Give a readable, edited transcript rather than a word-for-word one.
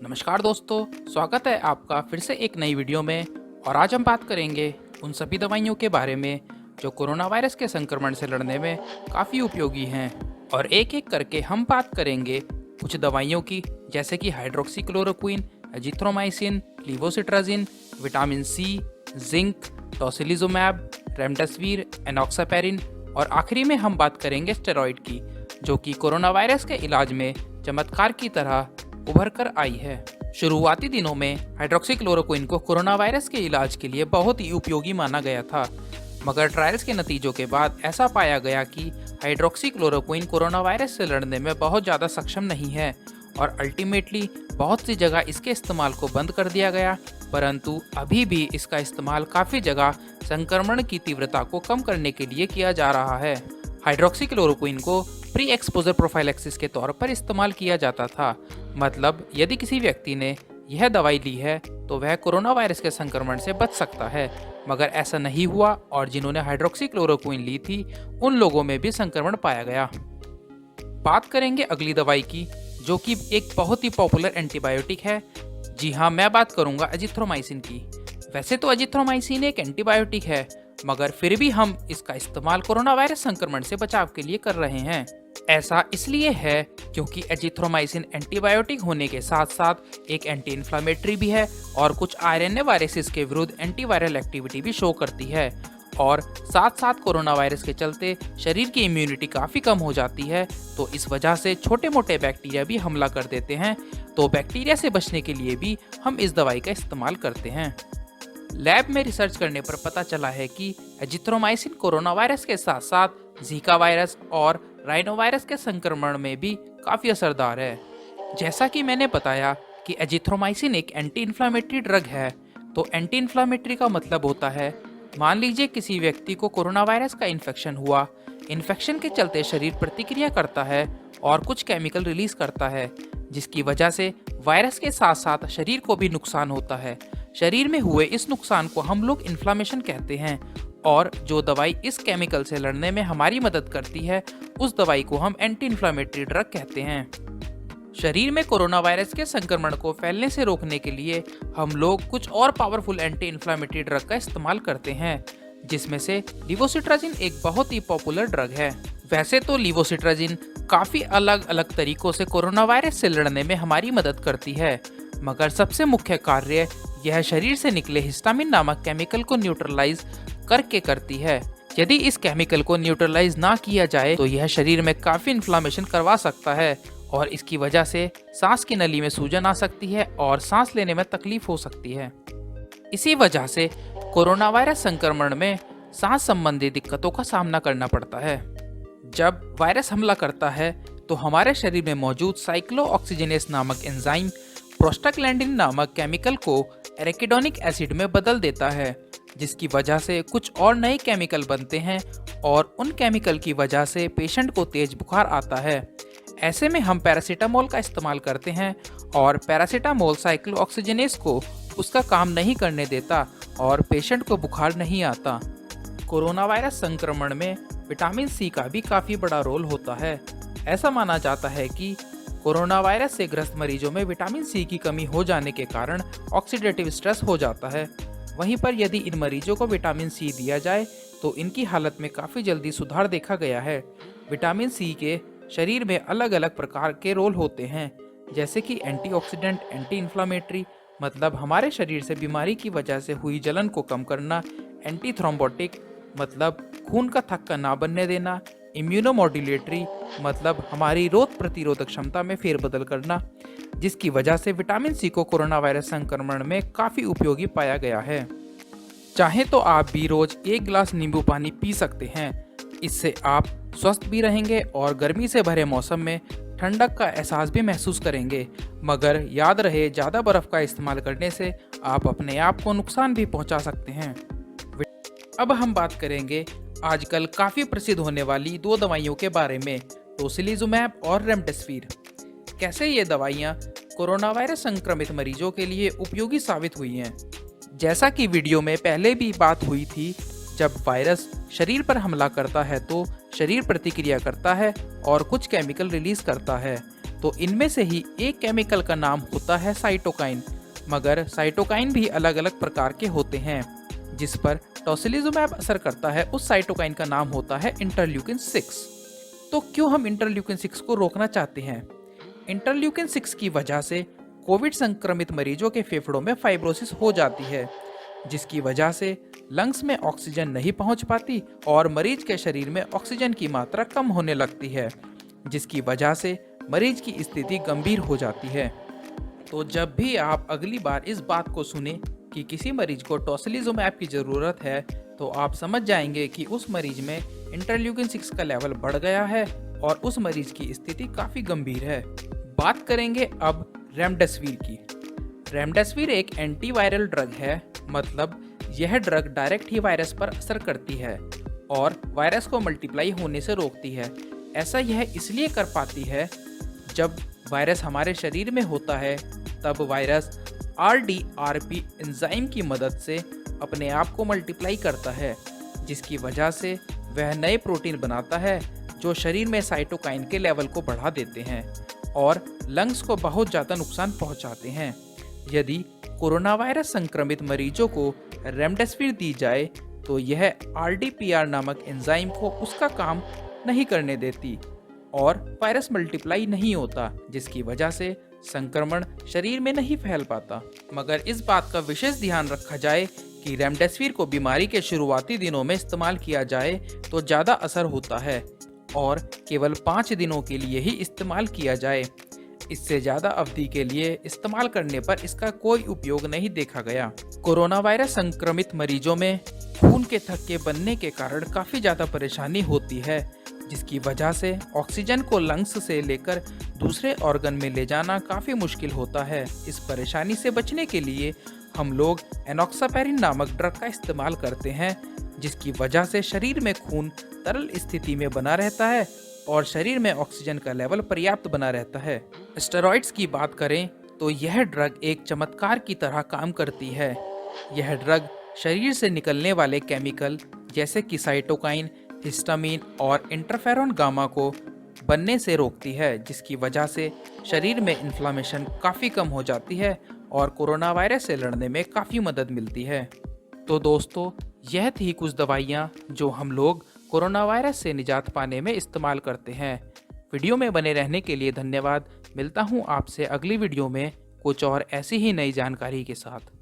नमस्कार दोस्तों, स्वागत है आपका फिर से एक नई वीडियो में। और आज हम बात करेंगे उन सभी दवाइयों के बारे में जो कोरोना वायरस के संक्रमण से लड़ने में काफ़ी उपयोगी हैं। और एक एक करके हम बात करेंगे कुछ दवाइयों की, जैसे कि hydroxychloroquine, azithromycin, levocetirizine, vitamin C, zinc, tocilizumab, remdesivir, enoxaparin. और आखिरी में हम बात करेंगे स्टेरॉइड की, जो कि कोरोना वायरस के इलाज में चमत्कार की तरह उभर कर आई है। शुरुआती दिनों में हाइड्रोक्सीक्लोरोक्विन को कोरोना वायरस के इलाज के लिए बहुत ही उपयोगी माना गया था, मगर ट्रायल्स के नतीजों के बाद ऐसा पाया गया कि हाइड्रोक्सीक्लोरोक्विन कोरोना वायरस से लड़ने में बहुत ज़्यादा सक्षम नहीं है और अल्टीमेटली बहुत सी जगह इसके इस्तेमाल को बंद कर दिया गया। परंतु अभी भी इसका इस्तेमाल काफ़ी जगह संक्रमण की तीव्रता को कम करने के लिए किया जा रहा है। हाइड्रोक्सीक्लोरोक्विन को प्री एक्सपोजर प्रोफाइलैक्सिस के तौर पर इस्तेमाल किया जाता था, मतलब यदि किसी व्यक्ति ने यह दवाई ली है तो वह कोरोना वायरस के संक्रमण से बच सकता है। मगर ऐसा नहीं हुआ और जिन्होंने हाइड्रोक्सीक्लोरोक्विन ली थी उन लोगों में भी संक्रमण पाया गया। बात करेंगे अगली दवाई की, जो कि एक बहुत ही पॉपुलर एंटीबायोटिक है। जी हाँ, मैं बात करूंगा एजिथ्रोमाइसिन की। वैसे तो एजिथ्रोमाइसिन एक एंटीबायोटिक है, मगर फिर भी हम इसका इस्तेमाल कोरोना वायरस संक्रमण से बचाव के लिए कर रहे हैं। ऐसा इसलिए है क्योंकि एजिथ्रोमाइसिन एंटीबायोटिक होने के साथ साथ एक एंटी इन्फ्लामेटरी भी है और कुछ आरएनए वायरसेस के विरुद्ध एंटीवायरल एक्टिविटी भी शो करती है। और साथ साथ कोरोना वायरस के चलते शरीर की इम्यूनिटी काफ़ी कम हो जाती है, तो इस वजह से छोटे मोटे बैक्टीरिया भी हमला कर देते हैं। तो बैक्टीरिया से बचने के लिए भी हम इस दवाई का इस्तेमाल करते हैं। लैब में रिसर्च करने पर पता चला है कि एजिथ्रोमाइसिन कोरोना वायरस के साथ साथ जीका वायरस और राइनो वायरस के संक्रमण में भी काफ़ी असरदार है। जैसा कि मैंने बताया कि एजिथ्रोमाइसिन एक एंटी इन्फ्लामेटरी ड्रग है, तो एंटी इन्फ्लामेटरी का मतलब होता है, मान लीजिए किसी व्यक्ति को कोरोना वायरस का इन्फेक्शन हुआ, इन्फेक्शन के चलते शरीर प्रतिक्रिया करता है और कुछ केमिकल रिलीज करता है, जिसकी वजह से वायरस के साथ साथ शरीर को भी नुकसान होता है। शरीर में हुए इस नुकसान को हम लोग इन्फ्लामेशन कहते हैं, और जो दवाई इस केमिकल से लड़ने में हमारी मदद करती है उस दवाई को हम एंटी इन्फ्लामेटरी ड्रग कहते हैं। शरीर में कोरोना वायरस के संक्रमण को फैलने से रोकने के लिए हम लोग कुछ और पावरफुल एंटी इन्फ्लामेटरी ड्रग का इस्तेमाल करते हैं, जिसमें से लीवोसिट्राजिन एक बहुत ही पॉपुलर ड्रग है। वैसे तो लीवोसिट्राजिन काफ़ी अलग अलग तरीकों से कोरोना वायरस से लड़ने में हमारी मदद करती है, मगर सबसे मुख्य कार्य यह शरीर से निकले हिस्टामिन नामक केमिकल को न्यूट्रलाइज करके करती है। यदि इस केमिकल को न्यूट्रलाइज ना किया जाए तो यह शरीर में काफ़ी इन्फ्लामेशन करवा सकता है और इसकी वजह से सांस की नली में सूजन आ सकती है और सांस लेने में तकलीफ हो सकती है। इसी वजह से कोरोना वायरस संक्रमण में सांस संबंधी दिक्कतों का सामना करना पड़ता है। जब वायरस हमला करता है तो हमारे शरीर में मौजूद साइक्लोऑक्सीजिनेस नामक एंजाइम प्रोस्टाग्लैंडिन नामक केमिकल को एराकिडोनिक एसिड में बदल देता है, जिसकी वजह से कुछ और नए केमिकल बनते हैं और उन केमिकल की वजह से पेशेंट को तेज बुखार आता है। ऐसे में हम पैरासीटामोल का इस्तेमाल करते हैं और पैरासीटामोल साइक्लोऑक्सीजिनेस को उसका काम नहीं करने देता और पेशेंट को बुखार नहीं आता। कोरोना वायरस संक्रमण में विटामिन सी का भी काफ़ी बड़ा रोल होता है। ऐसा माना जाता है कि कोरोना वायरस से ग्रस्त मरीजों में विटामिन सी की कमी हो जाने के कारण ऑक्सीडेटिव स्ट्रेस हो जाता है। वहीं पर यदि इन मरीजों को विटामिन सी दिया जाए तो इनकी हालत में काफ़ी जल्दी सुधार देखा गया है। विटामिन सी के शरीर में अलग अलग प्रकार के रोल होते हैं, जैसे कि एंटीऑक्सीडेंट, एंटी इन्फ्लामेटरी मतलब हमारे शरीर से बीमारी की वजह से हुई जलन को कम करना, एंटी थ्रोम्बोटिक मतलब खून का थक्का ना बनने देना, इम्यूनोमॉड्यूलेटरी मतलब हमारी रोग प्रतिरोधक क्षमता में फेरबदल करना, जिसकी वजह से विटामिन सी को कोरोना वायरस संक्रमण में काफ़ी उपयोगी पाया गया है। चाहे तो आप भी रोज 1 गिलास नींबू पानी पी सकते हैं। इससे आप स्वस्थ भी रहेंगे और गर्मी से भरे मौसम में ठंडक का एहसास भी महसूस करेंगे। मगर याद रहे, ज़्यादा बर्फ़ का इस्तेमाल करने से आप अपने आप को नुकसान भी पहुंचा सकते हैं। अब हम बात करेंगे आजकल काफ़ी प्रसिद्ध होने वाली 2 दवाइयों के बारे में, टोसिलिजुमैब और रेमडेसिविर। कैसे ये दवाइयाँ कोरोना वायरस संक्रमित मरीजों के लिए उपयोगी साबित हुई हैं। जैसा कि वीडियो में पहले भी बात हुई थी, जब वायरस शरीर पर हमला करता है तो शरीर प्रतिक्रिया करता है और कुछ केमिकल रिलीज करता है। तो इनमें से ही एक केमिकल का नाम होता है साइटोकाइन। मगर साइटोकाइन भी अलग अलग प्रकार के होते हैं। जिस पर टोसिलिजुमैब असर करता है उस साइटोकाइन का नाम होता है इंटरल्यूकिन 6। तो क्यों हम इंटरल्यूकिन 6 को रोकना चाहते हैं? इंटरल्यूकिन 6 की वजह से कोविड संक्रमित मरीजों के फेफड़ों में फाइब्रोसिस हो जाती है, जिसकी वजह से लंग्स में ऑक्सीजन नहीं पहुंच पाती और मरीज के शरीर में ऑक्सीजन की मात्रा कम होने लगती है, जिसकी वजह से मरीज की स्थिति गंभीर हो जाती है। तो जब भी आप अगली बार इस बात को सुने कि किसी मरीज को टोसिलिजुमैब की ज़रूरत है, तो आप समझ जाएंगे कि उस मरीज में इंटरल्यूकिन 6 का लेवल बढ़ गया है और उस मरीज की स्थिति काफ़ी गंभीर है। बात करेंगे अब रेमडेसिविर की। रेमडेसिविर एक एंटीवायरल ड्रग है, मतलब यह ड्रग डायरेक्ट ही वायरस पर असर करती है और वायरस को मल्टीप्लाई होने से रोकती है। ऐसा यह इसलिए कर पाती है, जब वायरस हमारे शरीर में होता है तब वायरस RDRP एंजाइम की मदद से अपने आप को मल्टीप्लाई करता है, जिसकी वजह से वह नए प्रोटीन बनाता है जो शरीर में साइटोकाइन के लेवल को बढ़ा देते हैं और लंग्स को बहुत ज़्यादा नुकसान पहुंचाते हैं। यदि कोरोना वायरस संक्रमित मरीजों को रेमडेसिविर दी जाए तो यह RDPR नामक एंजाइम को उसका काम नहीं करने देती और वायरस मल्टीप्लाई नहीं होता, जिसकी वजह से संक्रमण शरीर में नहीं फैल पाता। मगर इस बात का विशेष ध्यान रखा जाए कि रेमडेसिविर को बीमारी के शुरुआती दिनों में इस्तेमाल किया जाए तो ज़्यादा असर होता है और केवल 5 दिनों के लिए ही इस्तेमाल किया जाए। इससे ज़्यादा अवधि के लिए इस्तेमाल करने पर इसका कोई उपयोग नहीं देखा गया। कोरोना वायरस संक्रमित मरीजों में खून के थक्के बनने के कारण काफ़ी ज़्यादा परेशानी होती है, जिसकी वजह से ऑक्सीजन को लंग्स से लेकर दूसरे ऑर्गन में ले जाना काफ़ी मुश्किल होता है। इस परेशानी से बचने के लिए हम लोग एनॉक्सापैरिन नामक ड्रग का इस्तेमाल करते हैं, जिसकी वजह से शरीर में खून तरल स्थिति में बना रहता है और शरीर में ऑक्सीजन का लेवल पर्याप्त बना रहता है। स्टेरॉइड्स की बात करें तो यह ड्रग एक चमत्कार की तरह काम करती है। यह ड्रग शरीर से निकलने वाले केमिकल जैसे कि साइटोकाइन, हिस्टामिन और इंटरफेरॉन गामा को बनने से रोकती है, जिसकी वजह से शरीर में इन्फ्लामेशन काफ़ी कम हो जाती है और कोरोना वायरस से लड़ने में काफ़ी मदद मिलती है। तो दोस्तों, यह थी कुछ दवाइयाँ जो हम लोग कोरोना वायरस से निजात पाने में इस्तेमाल करते हैं। वीडियो में बने रहने के लिए धन्यवाद। मिलता हूँ आपसे अगली वीडियो में कुछ और ऐसी ही नई जानकारी के साथ।